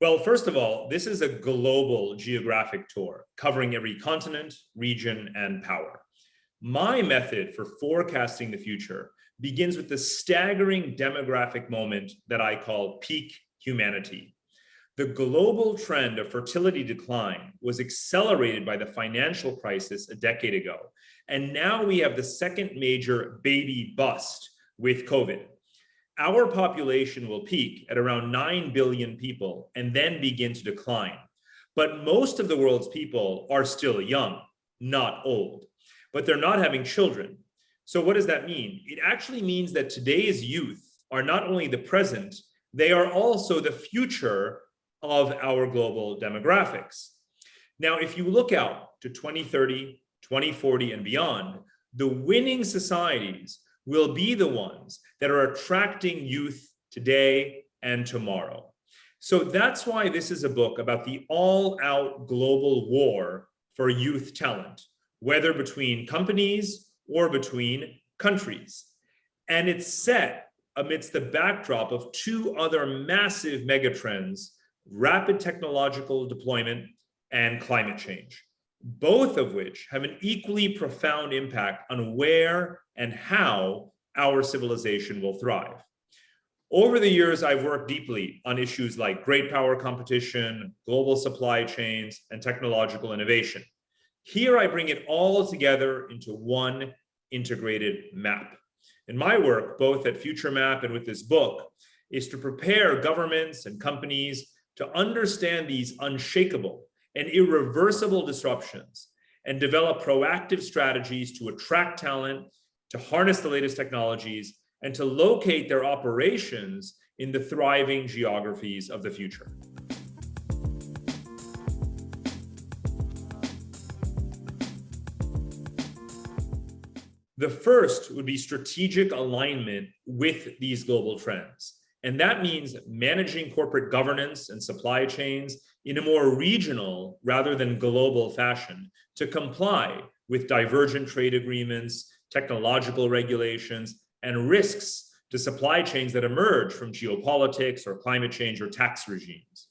Well, first of all, this is a global geographic tour covering every continent, region, and power. My method for forecasting the future begins with the staggering demographic moment that I call peak humanity. The global trend of fertility decline was accelerated by the financial crisis a decade ago. And now we have the second major baby bust with COVID. Our population will peak at around 9 billion people and then begin to decline. But most of the world's people are still young, not old, but they're not having children. So what does that mean? It actually means that today's youth are not only the present, they are also the future of our global demographics. Now, if you look out to 2030, 2040, and beyond, the winning societies will be the ones that are attracting youth today and tomorrow. So that's why this is a book about the all-out global war for youth talent, whether between companies or between countries. And it's set amidst the backdrop of two other massive megatrends: rapid technological deployment and climate change, both of which have an equally profound impact on where and how our civilization will thrive. Over the years, I've worked deeply on issues like great power competition, global supply chains, and technological innovation. Here, I bring it all together into one integrated map. And my work, both at FutureMap and with this book, is to prepare governments and companies to understand these unshakable and irreversible disruptions and develop proactive strategies to attract talent, to harness the latest technologies, and to locate their operations in the thriving geographies of the future. The first would be strategic alignment with these global trends. And that means managing corporate governance and supply chains in a more regional rather than global fashion to comply with divergent trade agreements, technological regulations, and risks to supply chains that emerge from geopolitics or climate change or tax regimes.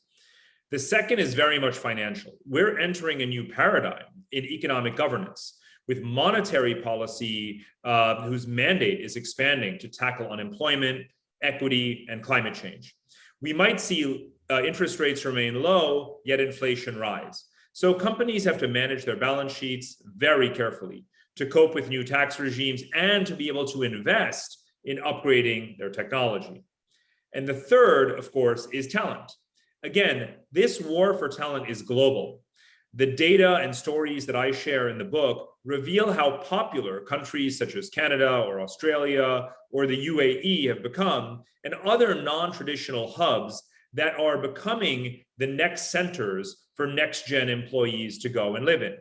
The second is very much financial. We're entering a new paradigm in economic governance with monetary policy whose mandate is expanding to tackle unemployment, equity, and climate change. We might see interest rates remain low, yet inflation rise. So companies have to manage their balance sheets very carefully to cope with new tax regimes and to be able to invest in upgrading their technology. And the third, of course, is talent. Again, this war for talent is global. The data and stories that I share in the book reveal how popular countries such as Canada or Australia or the UAE have become, and other non-traditional hubs that are becoming the next centers for next-gen employees to go and live in.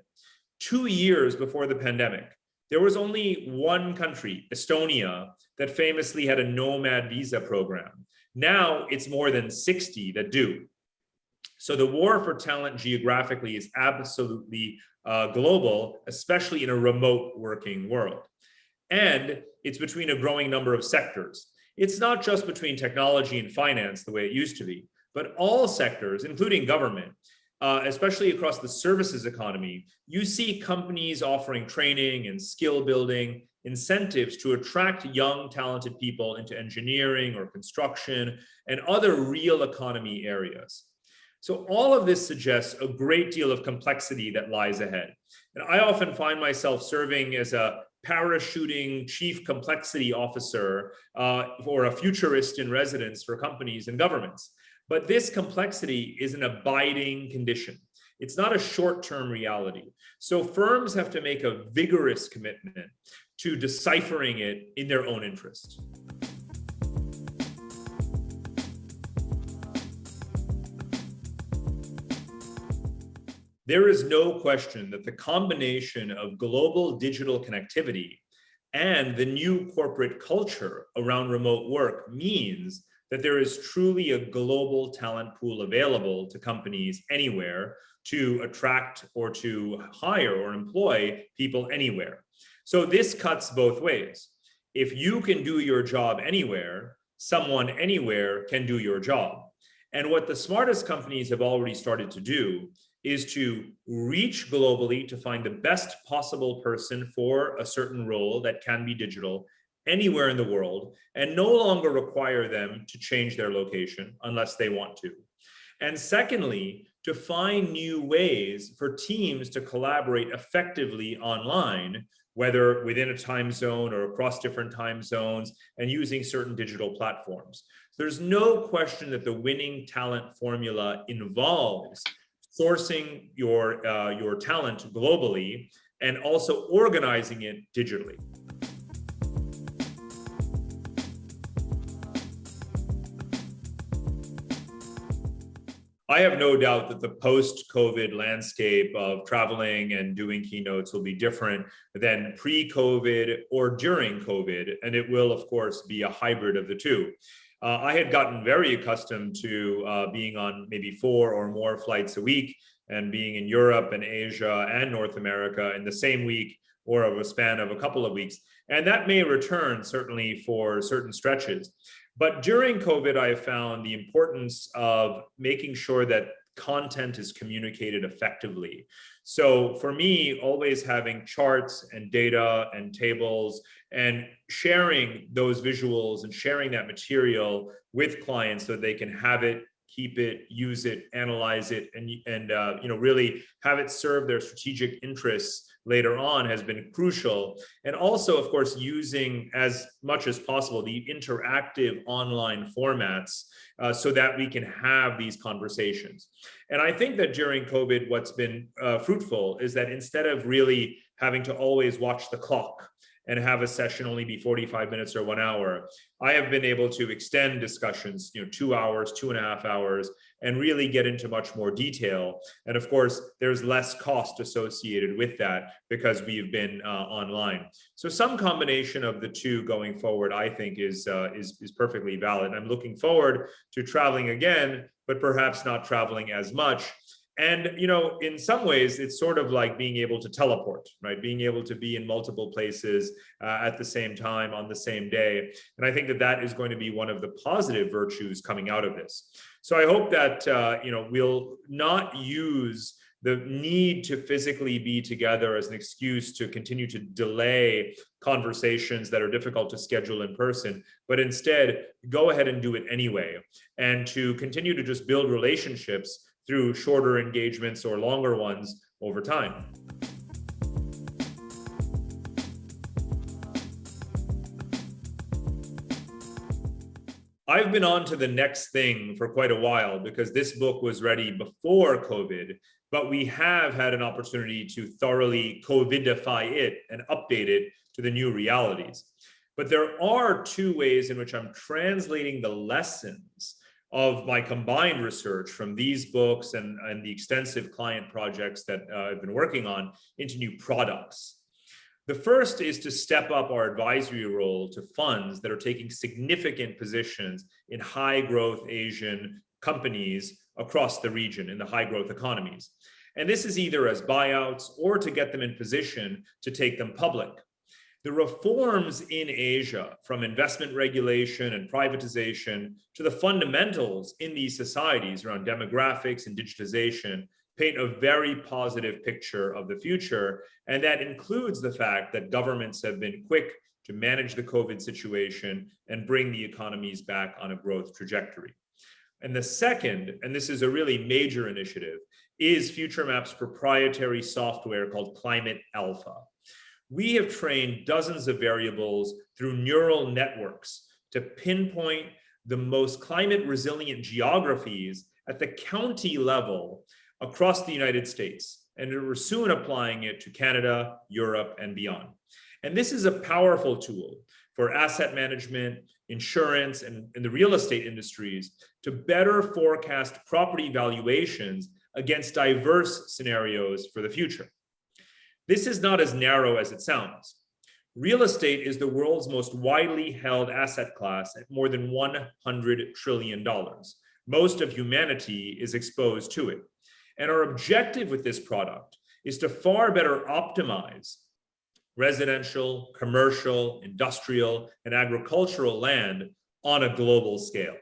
2 years before the pandemic, there was only one country, Estonia, that famously had a nomad visa program. Now it's more than 60 that do. So the war for talent geographically is absolutely global, especially in a remote working world. And it's between a growing number of sectors. It's not just between technology and finance the way it used to be, but all sectors, including government, especially across the services economy. You see companies offering training and skill building incentives to attract young, talented people into engineering or construction and other real economy areas. So all of this suggests a great deal of complexity that lies ahead. And I often find myself serving as a parachuting chief complexity officer or a futurist in residence for companies and governments. But this complexity is an abiding condition. It's not a short-term reality. So firms have to make a vigorous commitment to deciphering it in their own interest. There is no question that the combination of global digital connectivity and the new corporate culture around remote work means that there is truly a global talent pool available to companies anywhere to attract or to hire or employ people anywhere. So this cuts both ways. If you can do your job anywhere, someone anywhere can do your job. And what the smartest companies have already started to do is to reach globally to find the best possible person for a certain role that can be digital anywhere in the world, and no longer require them to change their location unless they want to. And secondly, to find new ways for teams to collaborate effectively online, whether within a time zone or across different time zones, and using certain digital platforms. There's no question that the winning talent formula involves sourcing your talent globally and also organizing it digitally. I have no doubt that the post-COVID landscape of traveling and doing keynotes will be different than pre-COVID or during COVID, and it will, of course, be a hybrid of the two. I had gotten very accustomed to being on maybe 4 or more flights a week and being in Europe and Asia and North America in the same week or of a span of a couple of weeks. And that may return certainly for certain stretches. But during COVID, I found the importance of making sure that content is communicated effectively. So for me, always having charts and data and tables and sharing those visuals and sharing that material with clients so they can have it, keep it, use it, analyze it, and really have it serve their strategic interests later on has been crucial. And also, of course, using as much as possible the interactive online formats so that we can have these conversations. And I think that during COVID, what's been fruitful is that instead of really having to always watch the clock and have a session only be 45 minutes or 1 hour, I have been able to extend discussions, 2 hours, 2.5 hours, and really get into much more detail. And of course, there's less cost associated with that because we've been online. So some combination of the two going forward, I think, is perfectly valid. I'm looking forward to traveling again, but perhaps not traveling as much. And, in some ways, it's sort of like being able to teleport, right? Being able to be in multiple places at the same time on the same day. And I think that that is going to be one of the positive virtues coming out of this. So I hope that, we'll not use the need to physically be together as an excuse to continue to delay conversations that are difficult to schedule in person, but instead go ahead and do it anyway, and to continue to just build relationships through shorter engagements or longer ones over time. I've been on to the next thing for quite a while because this book was ready before COVID, but we have had an opportunity to thoroughly COVIDify it and update it to the new realities. But there are 2 ways in which I'm translating the lessons of my combined research from these books and the extensive client projects that I've been working on into new products. The first is to step up our advisory role to funds that are taking significant positions in high growth Asian companies across the region in the high growth economies. And this is either as buyouts or to get them in position to take them public. The reforms in Asia, from investment regulation and privatization to the fundamentals in these societies around demographics and digitization, paint a very positive picture of the future. And that includes the fact that governments have been quick to manage the COVID situation and bring the economies back on a growth trajectory. And the second, and this is a really major initiative, is FutureMap's proprietary software called Climate Alpha. We have trained dozens of variables through neural networks to pinpoint the most climate resilient geographies at the county level across the United States. And we're soon applying it to Canada, Europe, and beyond. And this is a powerful tool for asset management, insurance, and the real estate industries to better forecast property valuations against diverse scenarios for the future. This is not as narrow as it sounds. Real estate is the world's most widely held asset class at more than $100 trillion. Most of humanity is exposed to it. And our objective with this product is to far better optimize residential, commercial, industrial, and agricultural land on a global scale.